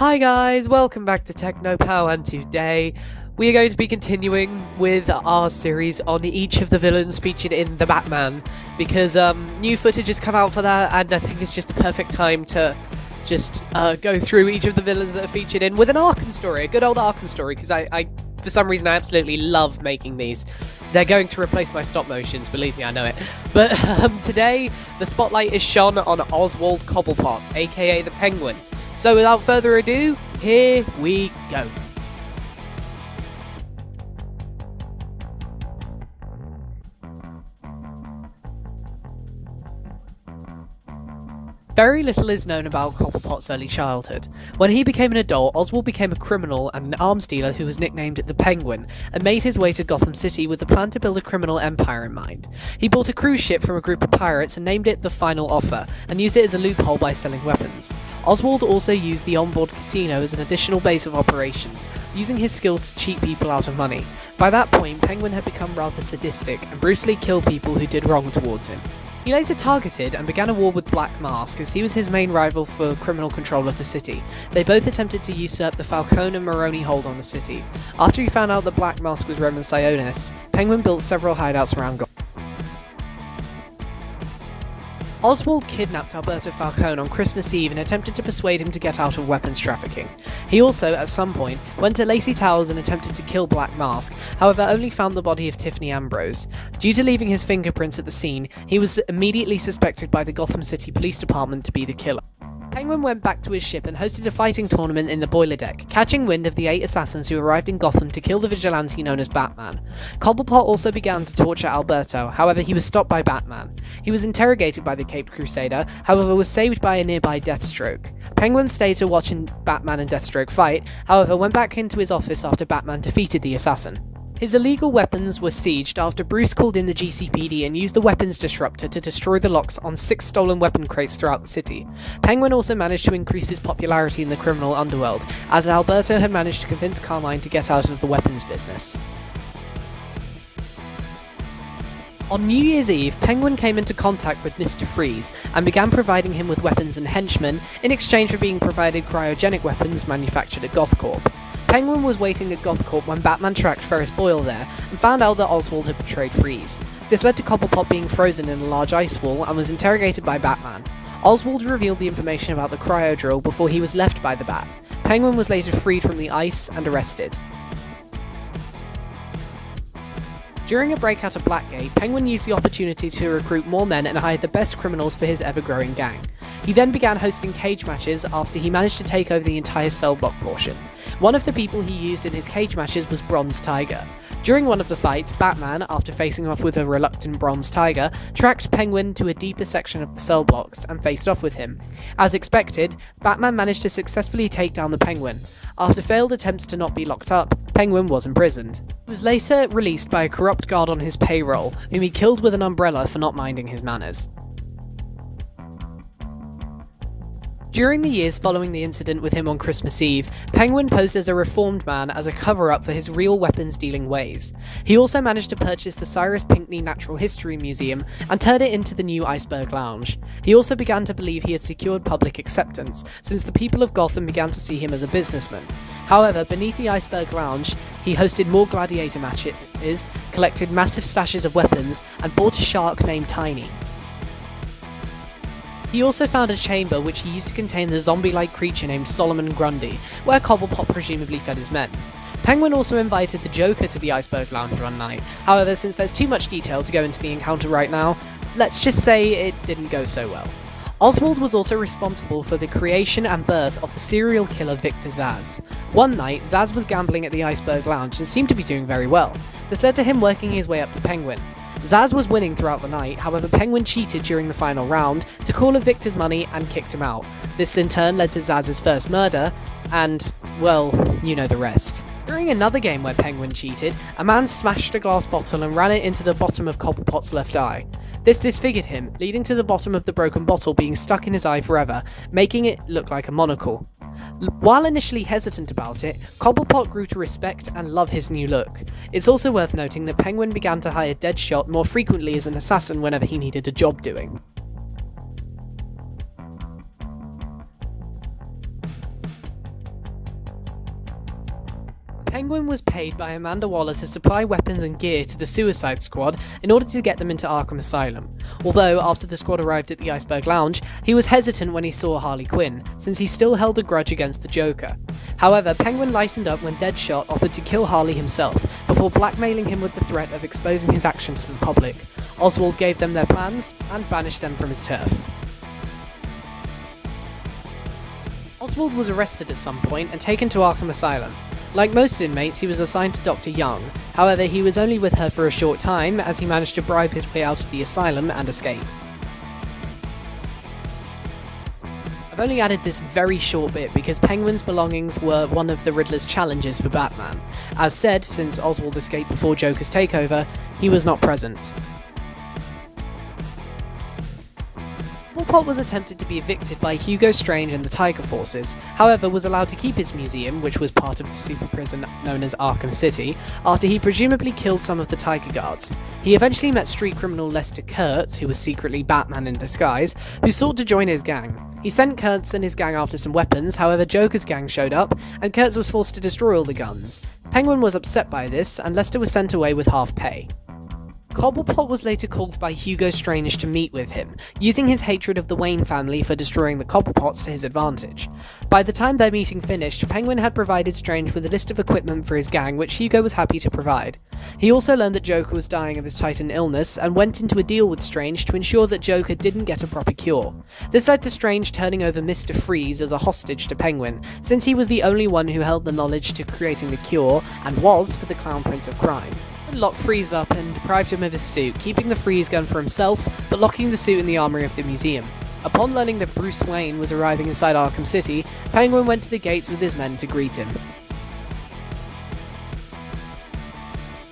Hi guys, welcome back to TechnoPow, and today we are going to be continuing with our series on each of the villains featured in The Batman, because new footage has come out for that, and I think it's just the perfect time to just go through each of the villains that are featured in with an Arkham story, a good old Arkham story, because I for some reason I absolutely love making these. They're going to replace my stop motions, believe me, I know it. But today, the spotlight is shone on Oswald Cobblepot, aka the Penguin. So without further ado, here we go. Very little is known about Cobblepot's early childhood. When he became an adult, Oswald became a criminal and an arms dealer who was nicknamed the Penguin, and made his way to Gotham City with the plan to build a criminal empire in mind. He bought a cruise ship from a group of pirates and named it the Final Offer, and used it as a loophole by selling weapons. Oswald also used the onboard casino as an additional base of operations, using his skills to cheat people out of money. By that point, Penguin had become rather sadistic and brutally killed people who did wrong towards him. He later targeted and began a war with Black Mask, as he was his main rival for criminal control of the city. They both attempted to usurp the Falcone and Maroni hold on the city. After he found out that Black Mask was Roman Sionis, Penguin built several hideouts around Gotham. Oswald kidnapped Alberto Falcone on Christmas Eve and attempted to persuade him to get out of weapons trafficking. He also, at some point, went to Lacey Towers and attempted to kill Black Mask, however only found the body of Tiffany Ambrose. Due to leaving his fingerprints at the scene, he was immediately suspected by the Gotham City Police Department to be the killer. Penguin went back to his ship and hosted a fighting tournament in the boiler deck, catching wind of the 8 assassins who arrived in Gotham to kill the vigilante known as Batman. Cobblepot also began to torture Alberto, however he was stopped by Batman. He was interrogated by the Caped Crusader, however was saved by a nearby Deathstroke. Penguin stayed to watch Batman and Deathstroke fight, however went back into his office after Batman defeated the assassin. His illegal weapons were sieged after Bruce called in the GCPD and used the weapons disruptor to destroy the locks on 6 stolen weapon crates throughout the city. Penguin also managed to increase his popularity in the criminal underworld, as Alberto had managed to convince Carmine to get out of the weapons business. On New Year's Eve, Penguin came into contact with Mr. Freeze, and began providing him with weapons and henchmen in exchange for being provided cryogenic weapons manufactured at GothCorp. Penguin was waiting at GothCorp when Batman tracked Ferris Boyle there, and found out that Oswald had betrayed Freeze. This led to Cobblepot being frozen in a large ice wall and was interrogated by Batman. Oswald revealed the information about the cryo drill before he was left by the Bat. Penguin was later freed from the ice and arrested. During a breakout of Blackgate, Penguin used the opportunity to recruit more men and hired the best criminals for his ever-growing gang. He then began hosting cage matches after he managed to take over the entire cell block portion. One of the people he used in his cage matches was Bronze Tiger. During one of the fights, Batman, after facing off with a reluctant Bronze Tiger, tracked Penguin to a deeper section of the cell blocks and faced off with him. As expected, Batman managed to successfully take down the Penguin. After failed attempts to not be locked up, Penguin was imprisoned. He was later released by a corrupt guard on his payroll, whom he killed with an umbrella for not minding his manners. During the years following the incident with him on Christmas Eve, Penguin posed as a reformed man as a cover-up for his real weapons-dealing ways. He also managed to purchase the Cyrus Pinckney Natural History Museum and turn it into the new Iceberg Lounge. He also began to believe he had secured public acceptance, since the people of Gotham began to see him as a businessman. However, beneath the Iceberg Lounge, he hosted more gladiator matches, collected massive stashes of weapons, and bought a shark named Tiny. He also found a chamber which he used to contain the zombie-like creature named Solomon Grundy, where Cobblepot presumably fed his men. Penguin also invited the Joker to the Iceberg Lounge one night. However, since there's too much detail to go into the encounter right now, let's just say it didn't go so well. Oswald was also responsible for the creation and birth of the serial killer Victor Zsasz. One night, Zsasz was gambling at the Iceberg Lounge and seemed to be doing very well. This led to him working his way up to Penguin. Zsasz was winning throughout the night, however Penguin cheated during the final round to call of Victor's money and kicked him out. This in turn led to Zaz's first murder, and, well, you know the rest. During another game where Penguin cheated, a man smashed a glass bottle and ran it into the bottom of Cobblepot's left eye. This disfigured him, leading to the bottom of the broken bottle being stuck in his eye forever, making it look like a monocle. While initially hesitant about it, Cobblepot grew to respect and love his new look. It's also worth noting that Penguin began to hire Deadshot more frequently as an assassin whenever he needed a job doing. Penguin was paid by Amanda Waller to supply weapons and gear to the Suicide Squad in order to get them into Arkham Asylum. Although, after the squad arrived at the Iceberg Lounge, he was hesitant when he saw Harley Quinn, since he still held a grudge against the Joker. However, Penguin lightened up when Deadshot offered to kill Harley himself, before blackmailing him with the threat of exposing his actions to the public. Oswald gave them their plans, and banished them from his turf. Oswald was arrested at some point and taken to Arkham Asylum. Like most inmates, he was assigned to Dr. Young. However, he was only with her for a short time, as he managed to bribe his way out of the asylum and escape. I've only added this very short bit because Penguin's belongings were one of the Riddler's challenges for Batman. As said, since Oswald escaped before Joker's takeover, he was not present. Cobblepot was attempted to be evicted by Hugo Strange and the Tiger Forces, however was allowed to keep his museum, which was part of the super prison known as Arkham City, after he presumably killed some of the Tiger Guards. He eventually met street criminal Lester Kurtz, who was secretly Batman in disguise, who sought to join his gang. He sent Kurtz and his gang after some weapons, however Joker's gang showed up, and Kurtz was forced to destroy all the guns. Penguin was upset by this, and Lester was sent away with half pay. Cobblepot was later called by Hugo Strange to meet with him, using his hatred of the Wayne family for destroying the Cobblepots to his advantage. By the time their meeting finished, Penguin had provided Strange with a list of equipment for his gang, which Hugo was happy to provide. He also learned that Joker was dying of his Titan illness, and went into a deal with Strange to ensure that Joker didn't get a proper cure. This led to Strange turning over Mr. Freeze as a hostage to Penguin, since he was the only one who held the knowledge to creating the cure, and was for the Clown Prince of Crime. Locked Freeze up and deprived him of his suit, keeping the freeze gun for himself, but locking the suit in the armory of the museum. Upon learning that Bruce Wayne was arriving inside Arkham City, Penguin went to the gates with his men to greet him.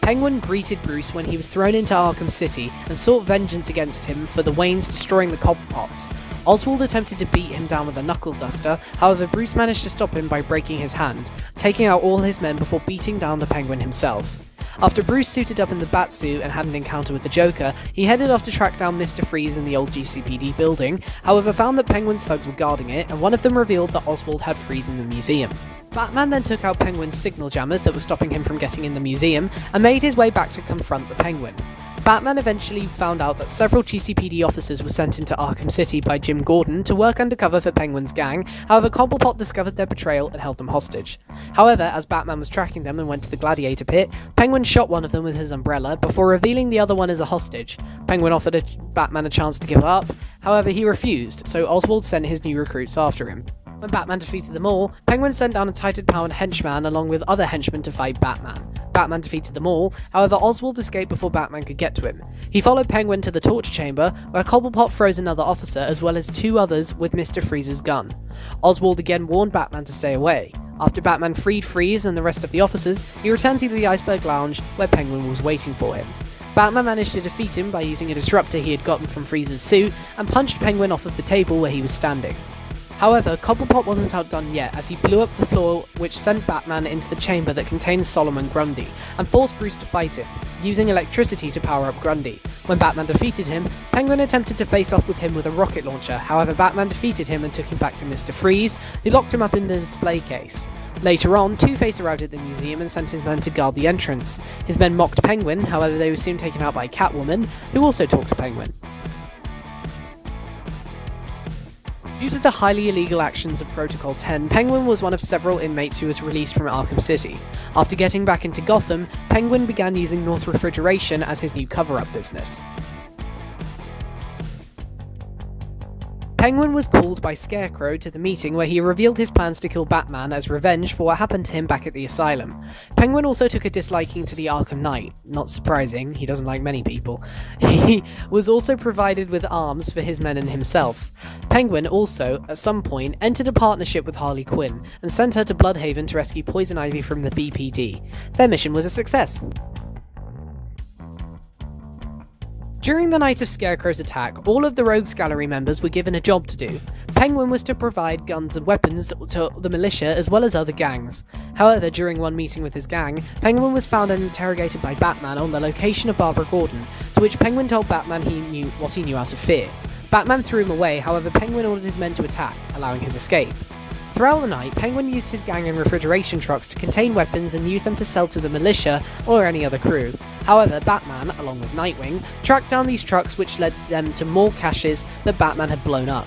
Penguin greeted Bruce when he was thrown into Arkham City and sought vengeance against him for the Waynes destroying the Cobblepots. Oswald attempted to beat him down with a knuckle duster, however Bruce managed to stop him by breaking his hand, taking out all his men before beating down the Penguin himself. After Bruce suited up in the Batsuit and had an encounter with the Joker, he headed off to track down Mr. Freeze in the old GCPD building, however found that Penguin's thugs were guarding it, and one of them revealed that Oswald had Freeze in the museum. Batman then took out Penguin's signal jammers that were stopping him from getting in the museum, and made his way back to confront the Penguin. Batman eventually found out that several GCPD officers were sent into Arkham City by Jim Gordon to work undercover for Penguin's gang, however Cobblepot discovered their betrayal and held them hostage. However, as Batman was tracking them and went to the Gladiator Pit, Penguin shot one of them with his umbrella before revealing the other one as a hostage. Penguin offered Batman a chance to give up, however he refused, so Oswald sent his new recruits after him. When Batman defeated them all, Penguin sent down a Titan-powered henchman along with other henchmen to fight Batman. Batman defeated them all, however Oswald escaped before Batman could get to him. He followed Penguin to the torture chamber, where Cobblepot froze another officer as well as two others with Mr. Freeze's gun. Oswald again warned Batman to stay away. After Batman freed Freeze and the rest of the officers, he returned to the Iceberg Lounge, where Penguin was waiting for him. Batman managed to defeat him by using a disruptor he had gotten from Freeze's suit, and punched Penguin off of the table where he was standing. However, Cobblepot wasn't outdone yet, as he blew up the floor, which sent Batman into the chamber that contained Solomon Grundy, and forced Bruce to fight him, using electricity to power up Grundy. When Batman defeated him, Penguin attempted to face off with him with a rocket launcher, however Batman defeated him and took him back to Mr. Freeze, who locked him up in the display case. Later on, Two-Face arrived at the museum and sent his men to guard the entrance. His men mocked Penguin, however they were soon taken out by Catwoman, who also talked to Penguin. Due to the highly illegal actions of Protocol 10, Penguin was one of several inmates who was released from Arkham City. After getting back into Gotham, Penguin began using North Refrigeration as his new cover-up business. Penguin was called by Scarecrow to the meeting where he revealed his plans to kill Batman as revenge for what happened to him back at the asylum. Penguin also took a disliking to the Arkham Knight. Not surprising, he doesn't like many people. He was also provided with arms for his men and himself. Penguin also, at some point, entered a partnership with Harley Quinn and sent her to Bloodhaven to rescue Poison Ivy from the BPD. Their mission was a success. During the night of Scarecrow's attack, all of the Rogues Gallery members were given a job to do. Penguin was to provide guns and weapons to the militia as well as other gangs. However, during one meeting with his gang, Penguin was found and interrogated by Batman on the location of Barbara Gordon, to which Penguin told Batman he knew out of fear. Batman threw him away, however Penguin ordered his men to attack, allowing his escape. Throughout the night, Penguin used his gang and refrigeration trucks to contain weapons and use them to sell to the militia or any other crew. However, Batman, along with Nightwing, tracked down these trucks, which led them to more caches that Batman had blown up.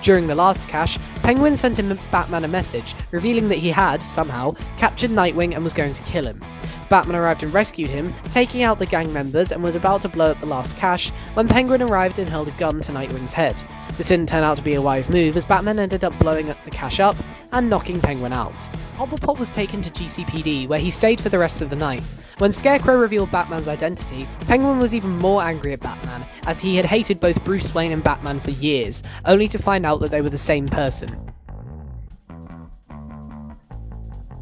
During the last cache, Penguin sent Batman a message, revealing that he had, somehow, captured Nightwing and was going to kill him. Batman arrived and rescued him, taking out the gang members, and was about to blow up the last cache when Penguin arrived and held a gun to Nightwing's head. This didn't turn out to be a wise move, as Batman ended up blowing the cache up and knocking Penguin out. Cobblepot was taken to GCPD, where he stayed for the rest of the night. When Scarecrow revealed Batman's identity, Penguin was even more angry at Batman, as he had hated both Bruce Wayne and Batman for years, only to find out that they were the same person.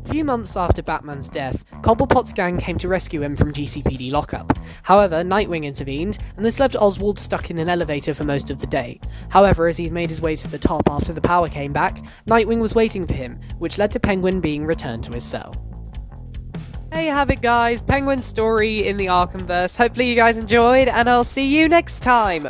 A few months after Batman's death, Cobblepot's gang came to rescue him from GCPD lockup. However, Nightwing intervened, and this left Oswald stuck in an elevator for most of the day. However, as he made his way to the top after the power came back, Nightwing was waiting for him, which led to Penguin being returned to his cell. There you have it, guys, Penguin's story in the Arkhamverse. Hopefully you guys enjoyed, and I'll see you next time.